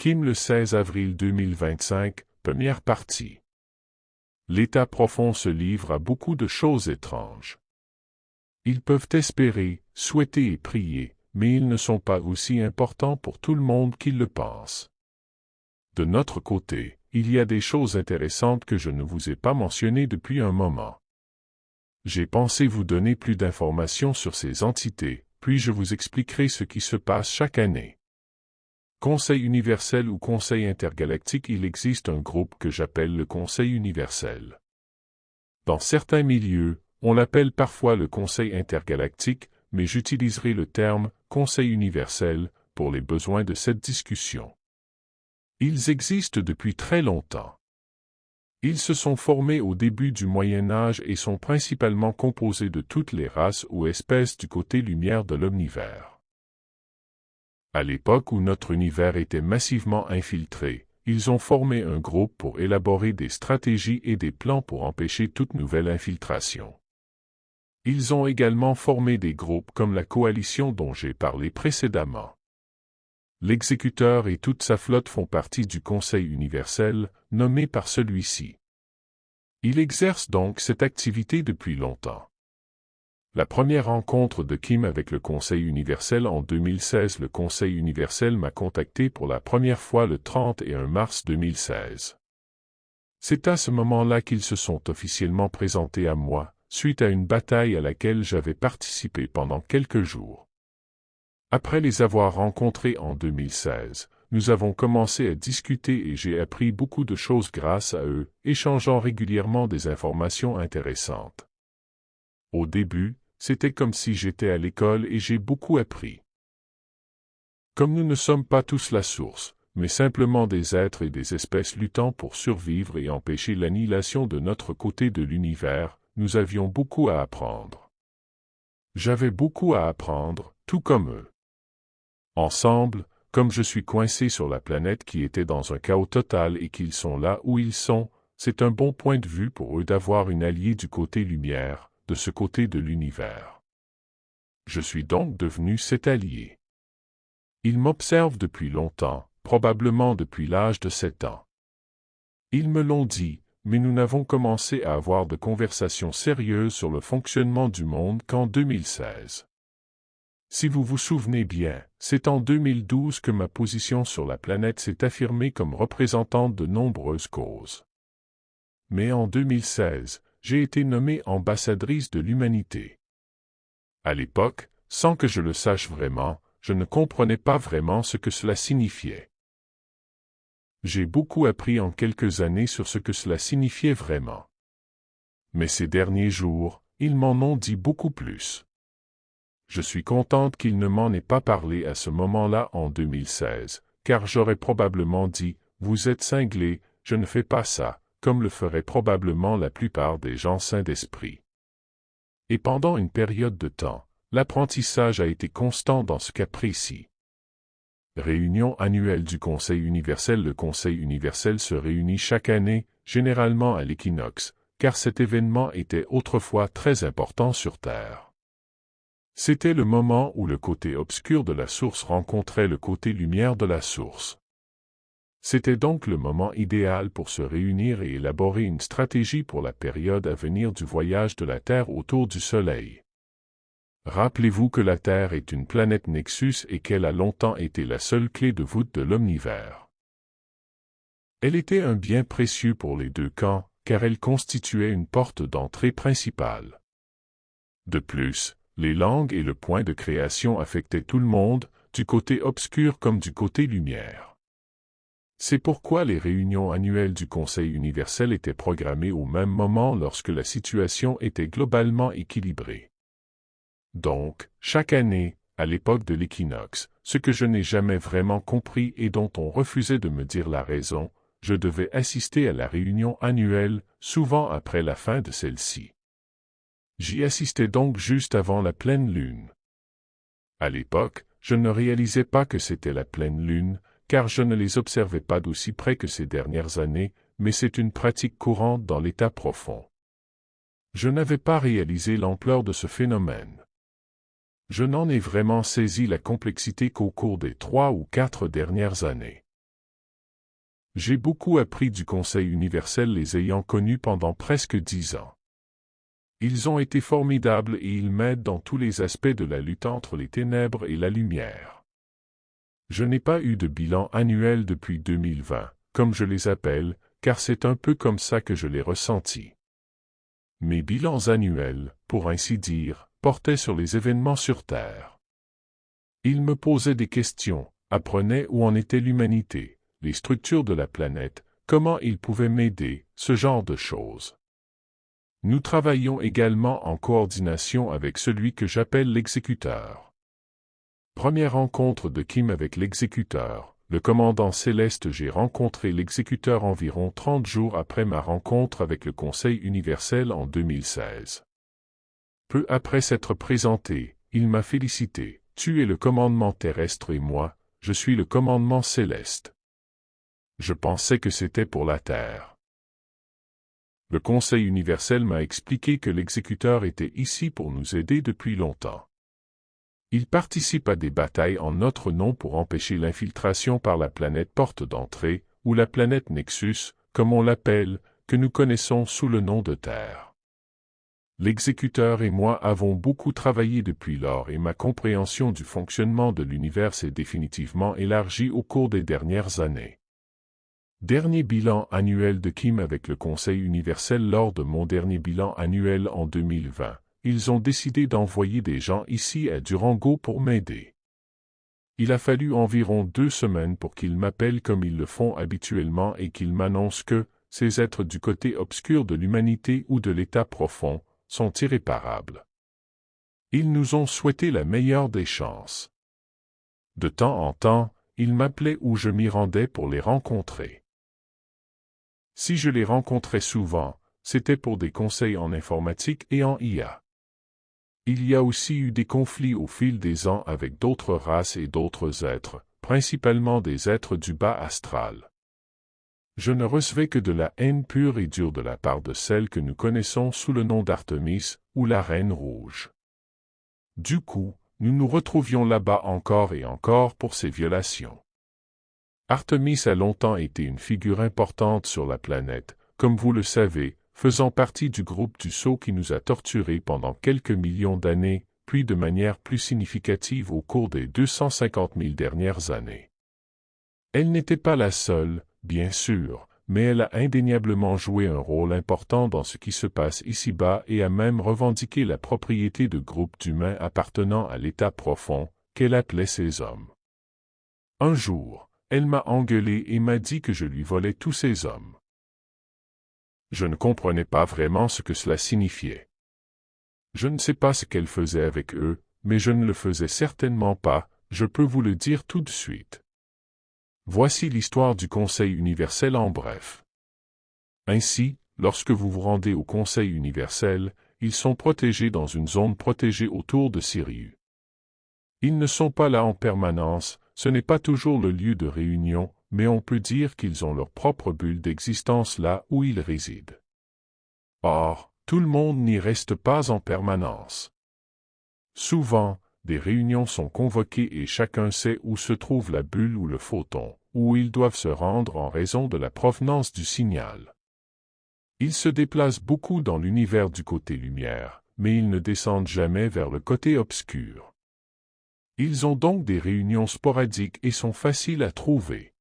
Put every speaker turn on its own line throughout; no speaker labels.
Kim le 16 avril 2025, première partie. L'état profond se livre à beaucoup de choses étranges. Ils peuvent espérer, souhaiter et prier, mais ils ne sont pas aussi importants pour tout le monde qu'ils le pensent. De notre côté, il y a des choses intéressantes que je ne vous ai pas mentionnées depuis un moment. J'ai pensé vous donner plus d'informations sur ces entités, puis je vous expliquerai ce qui se passe chaque année. Conseil universel ou Conseil intergalactique, il existe un groupe que j'appelle le Conseil universel. Dans certains milieux, on l'appelle parfois le Conseil intergalactique, mais j'utiliserai le terme Conseil universel pour les besoins de cette discussion. Ils existent depuis très longtemps. Ils se sont formés au début du Moyen Âge et sont principalement composés de toutes les races ou espèces du côté lumière de l'omnivers. À l'époque où notre univers était massivement infiltré, ils ont formé un groupe pour élaborer des stratégies et des plans pour empêcher toute nouvelle infiltration. Ils ont également formé des groupes comme la coalition dont j'ai parlé précédemment. L'exécuteur et toute sa flotte font partie du Conseil universel, nommé par celui-ci. Il exerce donc cette activité depuis longtemps. La première rencontre de Kim avec le Conseil universel en 2016, le Conseil universel m'a contacté pour la première fois le 31 mars 2016. C'est à ce moment-là qu'ils se sont officiellement présentés à moi, suite à une bataille à laquelle j'avais participé pendant quelques jours. Après les avoir rencontrés en 2016, nous avons commencé à discuter et j'ai appris beaucoup de choses grâce à eux, échangeant régulièrement des informations intéressantes. Au début, c'était comme si j'étais à l'école et j'ai beaucoup appris. Comme nous ne sommes pas tous la source, mais simplement des êtres et des espèces luttant pour survivre et empêcher l'annihilation de notre côté de l'univers, nous avions beaucoup à apprendre. J'avais beaucoup à apprendre, tout comme eux. Ensemble, comme je suis coincé sur la planète qui était dans un chaos total et qu'ils sont là où ils sont, c'est un bon point de vue pour eux d'avoir une alliée du côté lumière, de ce côté de l'univers. Je suis donc devenu cet allié. Ils m'observent depuis longtemps, probablement depuis l'âge de 7 ans. Ils me l'ont dit, mais nous n'avons commencé à avoir de conversations sérieuses sur le fonctionnement du monde qu'en 2016. Si vous vous souvenez bien, c'est en 2012 que ma position sur la planète s'est affirmée comme représentante de nombreuses causes. Mais en 2016, j'ai été nommée ambassadrice de l'humanité. À l'époque, sans que je le sache vraiment, je ne comprenais pas vraiment ce que cela signifiait. J'ai beaucoup appris en quelques années sur ce que cela signifiait vraiment. Mais ces derniers jours, ils m'en ont dit beaucoup plus. Je suis contente qu'ils ne m'en aient pas parlé à ce moment-là en 2016, car j'aurais probablement dit « Vous êtes cinglé, je ne fais pas ça », comme le ferait probablement la plupart des gens sains d'esprit. Et pendant une période de temps, l'apprentissage a été constant dans ce cas précis. Réunion annuelle du Conseil universel. Le Conseil universel se réunit chaque année, généralement à l'équinoxe, car cet événement était autrefois très important sur Terre. C'était le moment où le côté obscur de la source rencontrait le côté lumière de la source. C'était donc le moment idéal pour se réunir et élaborer une stratégie pour la période à venir du voyage de la Terre autour du Soleil. Rappelez-vous que la Terre est une planète Nexus et qu'elle a longtemps été la seule clé de voûte de l'omnivers. Elle était un bien précieux pour les deux camps, car elle constituait une porte d'entrée principale. De plus, les langues et le point de création affectaient tout le monde, du côté obscur comme du côté lumière. C'est pourquoi les réunions annuelles du Conseil universel étaient programmées au même moment lorsque la situation était globalement équilibrée. Donc, chaque année, à l'époque de l'équinoxe, ce que je n'ai jamais vraiment compris et dont on refusait de me dire la raison, je devais assister à la réunion annuelle, souvent après la fin de celle-ci. J'y assistais donc juste avant la pleine lune. À l'époque, je ne réalisais pas que c'était la pleine lune, car je ne les observais pas d'aussi près que ces dernières années, mais c'est une pratique courante dans l'état profond. Je n'avais pas réalisé l'ampleur de ce phénomène. Je n'en ai vraiment saisi la complexité qu'au cours des 3 ou 4 dernières années. J'ai beaucoup appris du Conseil universel les ayant connus pendant presque 10 ans. Ils ont été formidables et ils m'aident dans tous les aspects de la lutte entre les ténèbres et la lumière. Je n'ai pas eu de bilan annuel depuis 2020, comme je les appelle, car c'est un peu comme ça que je l'ai ressenti. Mes bilans annuels, pour ainsi dire, portaient sur les événements sur Terre. Ils me posaient des questions, apprenaient où en était l'humanité, les structures de la planète, comment ils pouvaient m'aider, ce genre de choses. Nous travaillons également en coordination avec celui que j'appelle l'exécuteur. Première rencontre de Kim avec l'exécuteur, le commandant céleste. J'ai rencontré l'exécuteur environ 30 jours après ma rencontre avec le Conseil universel en 2016. Peu après s'être présenté, il m'a félicité. Tu es le commandement terrestre et moi, je suis le commandement céleste. Je pensais que c'était pour la Terre. Le Conseil universel m'a expliqué que l'exécuteur était ici pour nous aider depuis longtemps. Il participe à des batailles en notre nom pour empêcher l'infiltration par la planète porte d'entrée, ou la planète Nexus, comme on l'appelle, que nous connaissons sous le nom de Terre. L'exécuteur et moi avons beaucoup travaillé depuis lors et ma compréhension du fonctionnement de l'univers s'est définitivement élargie au cours des dernières années. Dernier bilan annuel de Kim avec le Conseil universel. Lors de mon dernier bilan annuel en 2020, ils ont décidé d'envoyer des gens ici à Durango pour m'aider. Il a fallu environ 2 semaines pour qu'ils m'appellent comme ils le font habituellement et qu'ils m'annoncent que, ces êtres du côté obscur de l'humanité ou de l'état profond, sont irréparables. Ils nous ont souhaité la meilleure des chances. De temps en temps, ils m'appelaient ou je m'y rendais pour les rencontrer. Si je les rencontrais souvent, c'était pour des conseils en informatique et en IA. Il y a aussi eu des conflits au fil des ans avec d'autres races et d'autres êtres, principalement des êtres du bas astral. Je ne recevais que de la haine pure et dure de la part de celle que nous connaissons sous le nom d'Artemis, ou la Reine Rouge. Du coup, nous nous retrouvions là-bas encore et encore pour ces violations. Artemis a longtemps été une figure importante sur la planète, comme vous le savez, faisant partie du groupe du Sceau qui nous a torturés pendant quelques millions d'années, puis de manière plus significative au cours des 250 000 dernières années. Elle n'était pas la seule, bien sûr, mais elle a indéniablement joué un rôle important dans ce qui se passe ici-bas et a même revendiqué la propriété de groupes d'humains appartenant à l'état profond, qu'elle appelait ses hommes. Un jour, elle m'a engueulé et m'a dit que je lui volais tous ses hommes. Je ne comprenais pas vraiment ce que cela signifiait. Je ne sais pas ce qu'elle faisait avec eux, mais je ne le faisais certainement pas, je peux vous le dire tout de suite. Voici l'histoire du Conseil universel en bref. Ainsi, lorsque vous vous rendez au Conseil universel, ils sont protégés dans une zone protégée autour de Sirius. Ils ne sont pas là en permanence, ce n'est pas toujours le lieu de réunion, mais on peut dire qu'ils ont leur propre bulle d'existence là où ils résident. Or, tout le monde n'y reste pas en permanence. Souvent, des réunions sont convoquées et chacun sait où se trouve la bulle ou le photon, où ils doivent se rendre en raison de la provenance du signal. Ils se déplacent beaucoup dans l'univers du côté lumière, mais ils ne descendent jamais vers le côté obscur. Ils ont donc des réunions sporadiques et sont faciles à trouver.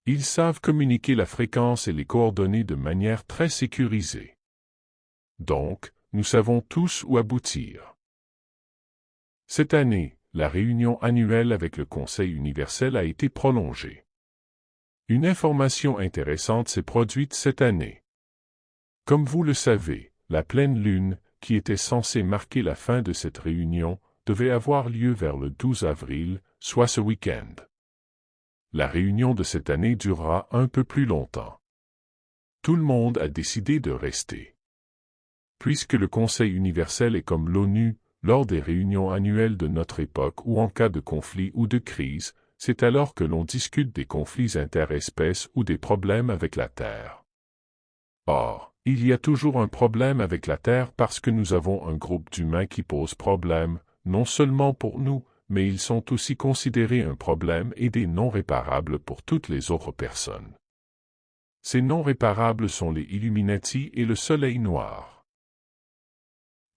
Ils savent communiquer la fréquence et les coordonnées de manière très sécurisée. Donc, nous savons tous où aboutir. Cette année, la réunion annuelle avec le Conseil universel a été prolongée. Une information intéressante s'est produite cette année. Comme vous le savez, la pleine lune, qui était censée marquer la fin de cette réunion, devait avoir lieu vers le 12 avril, soit ce week-end. La réunion de cette année durera un peu plus longtemps. Tout le monde a décidé de rester. Puisque le Conseil universel est comme l'ONU, lors des réunions annuelles de notre époque ou en cas de conflit ou de crise, c'est alors que l'on discute des conflits interespèces ou des problèmes avec la Terre. Or, il y a toujours un problème avec la Terre parce que nous avons un groupe d'humains qui pose problème, non seulement pour nous, mais ils sont aussi considérés un problème et des non réparables pour toutes les autres personnes. Ces non réparables sont les Illuminati et le Soleil Noir.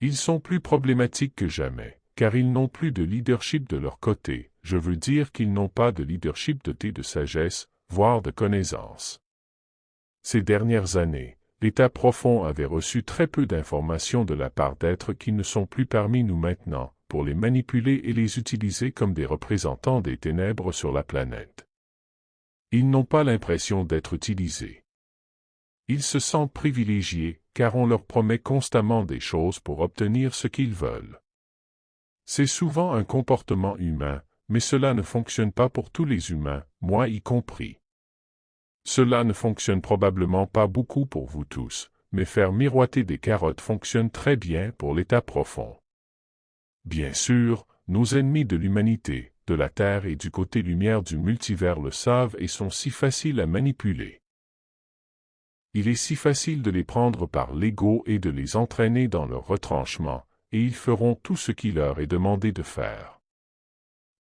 Ils sont plus problématiques que jamais, car ils n'ont plus de leadership de leur côté, je veux dire qu'ils n'ont pas de leadership doté de sagesse, voire de connaissance. Ces dernières années, l'État profond avait reçu très peu d'informations de la part d'êtres qui ne sont plus parmi nous maintenant, pour les manipuler et les utiliser comme des représentants des ténèbres sur la planète. Ils n'ont pas l'impression d'être utilisés. Ils se sentent privilégiés, car on leur promet constamment des choses pour obtenir ce qu'ils veulent. C'est souvent un comportement humain, mais cela ne fonctionne pas pour tous les humains, moi y compris. Cela ne fonctionne probablement pas beaucoup pour vous tous, mais faire miroiter des carottes fonctionne très bien pour l'État profond. Bien sûr, nos ennemis de l'humanité, de la Terre et du côté lumière du multivers le savent et sont si faciles à manipuler. Il est si facile de les prendre par l'ego et de les entraîner dans leur retranchement, et ils feront tout ce qui leur est demandé de faire.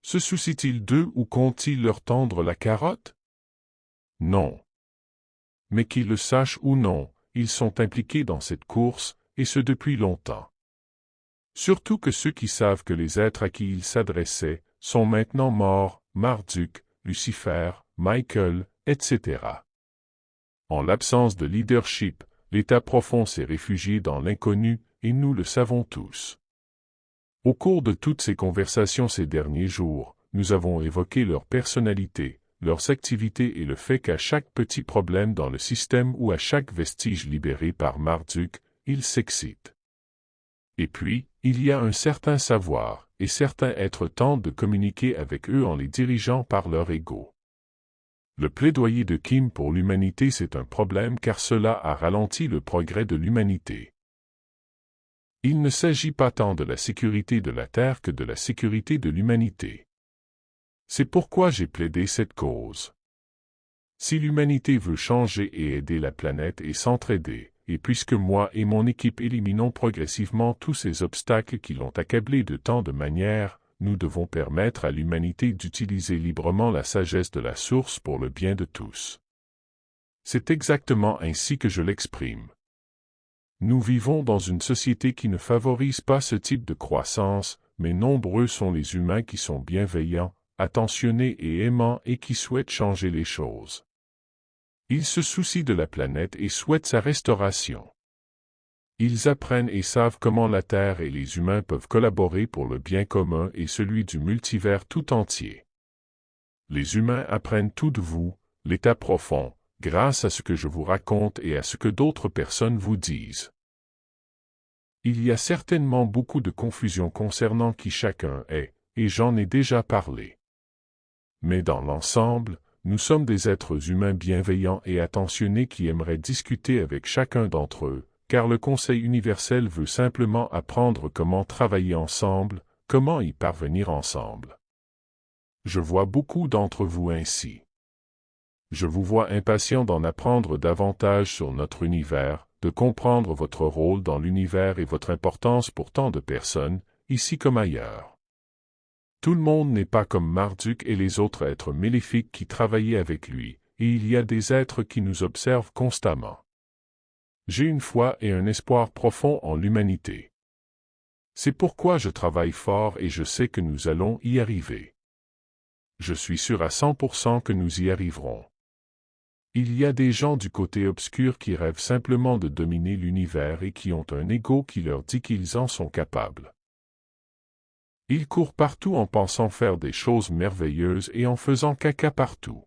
Se soucient-ils d'eux ou comptent-ils leur tendre la carotte? Non. Mais qu'ils le sachent ou non, ils sont impliqués dans cette course, et ce depuis longtemps. Surtout que ceux qui savent que les êtres à qui ils s'adressaient sont maintenant morts, Marduk, Lucifer, Michael, etc. En l'absence de leadership, l'État profond s'est réfugié dans l'inconnu, et nous le savons tous. Au cours de toutes ces conversations ces derniers jours, nous avons évoqué leur personnalité, leurs activités et le fait qu'à chaque petit problème dans le système ou à chaque vestige libéré par Marduk, ils s'excitent. Et puis, il y a un certain savoir, et certains êtres tentent de communiquer avec eux en les dirigeant par leur ego. Le plaidoyer de Kim pour l'humanité c'est un problème car cela a ralenti le progrès de l'humanité. Il ne s'agit pas tant de la sécurité de la Terre que de la sécurité de l'humanité. C'est pourquoi j'ai plaidé cette cause. Si l'humanité veut changer et aider la planète et s'entraider, et puisque moi et mon équipe éliminons progressivement tous ces obstacles qui l'ont accablé de tant de manières, nous devons permettre à l'humanité d'utiliser librement la sagesse de la source pour le bien de tous. C'est exactement ainsi que je l'exprime. Nous vivons dans une société qui ne favorise pas ce type de croissance, mais nombreux sont les humains qui sont bienveillants, attentionnés et aimants et qui souhaitent changer les choses. Ils se soucient de la planète et souhaitent sa restauration. Ils apprennent et savent comment la Terre et les humains peuvent collaborer pour le bien commun et celui du multivers tout entier. Les humains apprennent tout de vous, l'État profond, grâce à ce que je vous raconte et à ce que d'autres personnes vous disent. Il y a certainement beaucoup de confusion concernant qui chacun est, et j'en ai déjà parlé. Mais dans l'ensemble, nous sommes des êtres humains bienveillants et attentionnés qui aimeraient discuter avec chacun d'entre eux, car le Conseil universel veut simplement apprendre comment travailler ensemble, comment y parvenir ensemble. Je vois beaucoup d'entre vous ainsi. Je vous vois impatient d'en apprendre davantage sur notre univers, de comprendre votre rôle dans l'univers et votre importance pour tant de personnes, ici comme ailleurs. Tout le monde n'est pas comme Marduk et les autres êtres maléfiques qui travaillaient avec lui, et il y a des êtres qui nous observent constamment. J'ai une foi et un espoir profond en l'humanité. C'est pourquoi je travaille fort et je sais que nous allons y arriver. Je suis sûr à 100% que nous y arriverons. Il y a des gens du côté obscur qui rêvent simplement de dominer l'univers et qui ont un ego qui leur dit qu'ils en sont capables. Ils courent partout en pensant faire des choses merveilleuses et en faisant caca partout.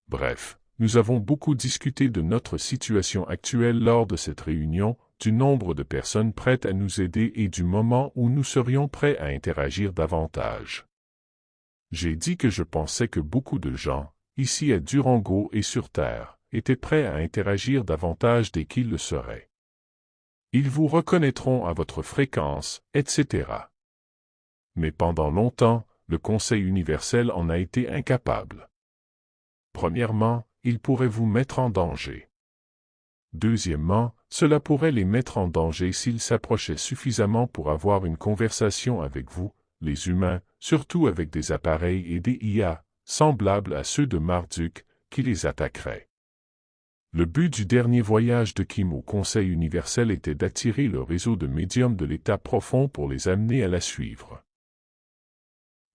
Bref, nous avons beaucoup discuté de notre situation actuelle lors de cette réunion, du nombre de personnes prêtes à nous aider et du moment où nous serions prêts à interagir davantage. J'ai dit que je pensais que beaucoup de gens, ici à Durango et sur Terre, étaient prêts à interagir davantage dès qu'ils le seraient. Ils vous reconnaîtront à votre fréquence, etc. Mais pendant longtemps, le Conseil universel en a été incapable. Premièrement, il pourrait vous mettre en danger. Deuxièmement, cela pourrait les mettre en danger s'ils s'approchaient suffisamment pour avoir une conversation avec vous, les humains, surtout avec des appareils et des IA, semblables à ceux de Marduk, qui les attaqueraient. Le but du dernier voyage de Kim au Conseil universel était d'attirer le réseau de médiums de l'état profond pour les amener à la suivre.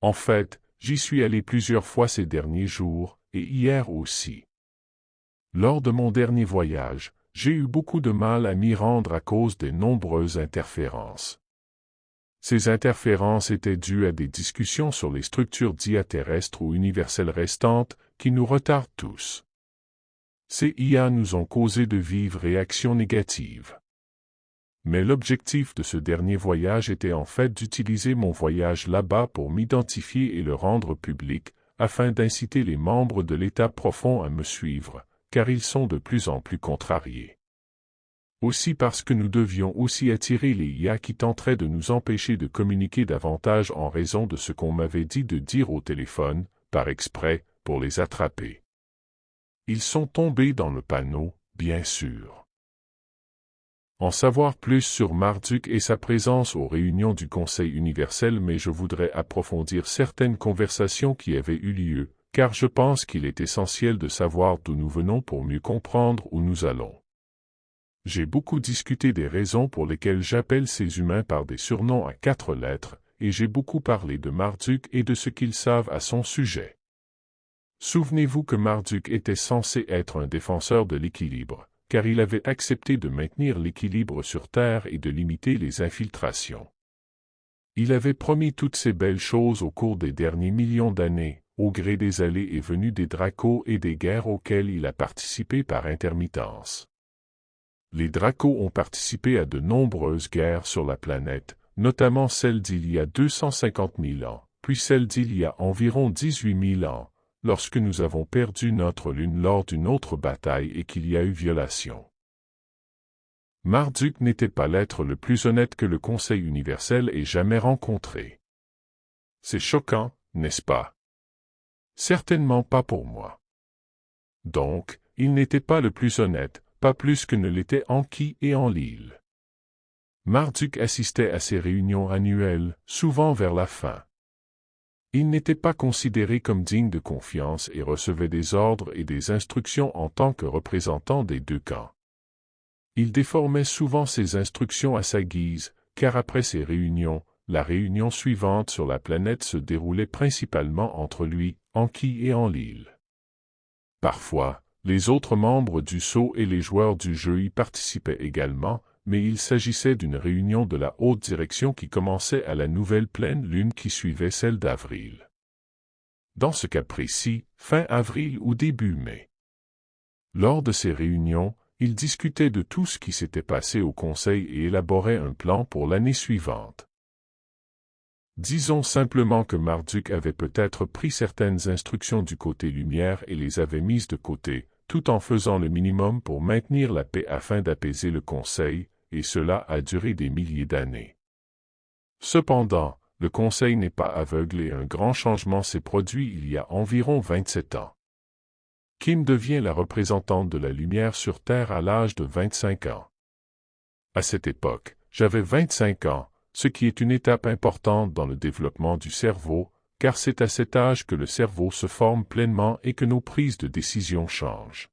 En fait, j'y suis allé plusieurs fois ces derniers jours, et hier aussi. Lors de mon dernier voyage, j'ai eu beaucoup de mal à m'y rendre à cause des nombreuses interférences. Ces interférences étaient dues à des discussions sur les structures diaterrestres ou universelles restantes qui nous retardent tous. Ces IA nous ont causé de vives réactions négatives. Mais l'objectif de ce dernier voyage était en fait d'utiliser mon voyage là-bas pour m'identifier et le rendre public, afin d'inciter les membres de l'état profond à me suivre, car ils sont de plus en plus contrariés. Aussi parce que nous devions aussi attirer les IA qui tenteraient de nous empêcher de communiquer davantage en raison de ce qu'on m'avait dit de dire au téléphone, par exprès, pour les attraper. Ils sont tombés dans le panneau, bien sûr. En savoir plus sur Marduk et sa présence aux réunions du Conseil universel, mais je voudrais approfondir certaines conversations qui avaient eu lieu, car je pense qu'il est essentiel de savoir d'où nous venons pour mieux comprendre où nous allons. J'ai beaucoup discuté des raisons pour lesquelles j'appelle ces humains par des surnoms à 4 lettres, et j'ai beaucoup parlé de Marduk et de ce qu'ils savent à son sujet. Souvenez-vous que Marduk était censé être un défenseur de l'équilibre, car il avait accepté de maintenir l'équilibre sur Terre et de limiter les infiltrations. Il avait promis toutes ces belles choses au cours des derniers millions d'années, au gré des allées et venues des Dracos et des guerres auxquelles il a participé par intermittence. Les Dracos ont participé à de nombreuses guerres sur la planète, notamment celle d'il y a 250 000 ans, puis celle d'il y a environ 18 000 ans, lorsque nous avons perdu notre lune lors d'une autre bataille et qu'il y a eu violation. Marduk n'était pas l'être le plus honnête que le Conseil universel ait jamais rencontré. C'est choquant, n'est-ce pas? Certainement pas pour moi. Donc, il n'était pas le plus honnête, pas plus que ne l'était Enki et Enlil. Marduk assistait à ces réunions annuelles, souvent vers la fin. Il n'était pas considéré comme digne de confiance et recevait des ordres et des instructions en tant que représentant des deux camps. Il déformait souvent ses instructions à sa guise, car après ces réunions, la réunion suivante sur la planète se déroulait principalement entre lui, Enki et Enlil. Parfois, les autres membres du Sceau et les joueurs du jeu y participaient également, mais il s'agissait d'une réunion de la haute direction qui commençait à la nouvelle pleine lune qui suivait celle d'avril. Dans ce cas précis, fin avril ou début mai. Lors de ces réunions, ils discutaient de tout ce qui s'était passé au Conseil et élaboraient un plan pour l'année suivante. Disons simplement que Marduk avait peut-être pris certaines instructions du côté lumière et les avait mises de côté, tout en faisant le minimum pour maintenir la paix afin d'apaiser le Conseil, et cela a duré des milliers d'années. Cependant, le Conseil n'est pas aveugle et un grand changement s'est produit il y a environ 27 ans. Kim devient la représentante de la lumière sur Terre à l'âge de 25 ans. À cette époque, j'avais 25 ans, ce qui est une étape importante dans le développement du cerveau, car c'est à cet âge que le cerveau se forme pleinement et que nos prises de décision changent.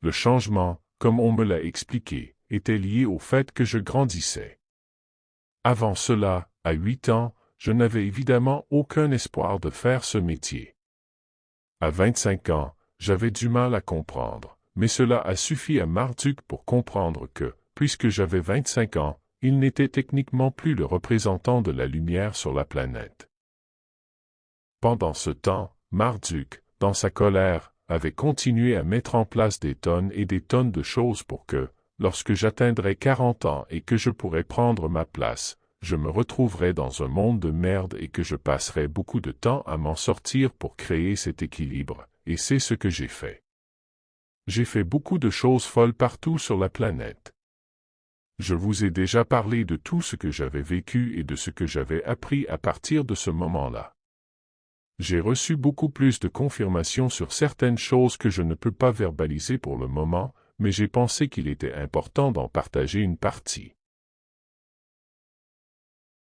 Le changement, comme on me l'a expliqué, était lié au fait que je grandissais. Avant cela, à 8 ans, je n'avais évidemment aucun espoir de faire ce métier. À 25 ans, j'avais du mal à comprendre, mais cela a suffi à Marduk pour comprendre que, puisque j'avais 25 ans, il n'était techniquement plus le représentant de la lumière sur la planète. Pendant ce temps, Marduk, dans sa colère, avait continué à mettre en place des tonnes et des tonnes de choses pour que, lorsque j'atteindrais 40 ans et que je pourrais prendre ma place, je me retrouverais dans un monde de merde et que je passerais beaucoup de temps à m'en sortir pour créer cet équilibre, et c'est ce que j'ai fait. J'ai fait beaucoup de choses folles partout sur la planète. Je vous ai déjà parlé de tout ce que j'avais vécu et de ce que j'avais appris à partir de ce moment-là. J'ai reçu beaucoup plus de confirmations sur certaines choses que je ne peux pas verbaliser pour le moment, mais j'ai pensé qu'il était important d'en partager une partie.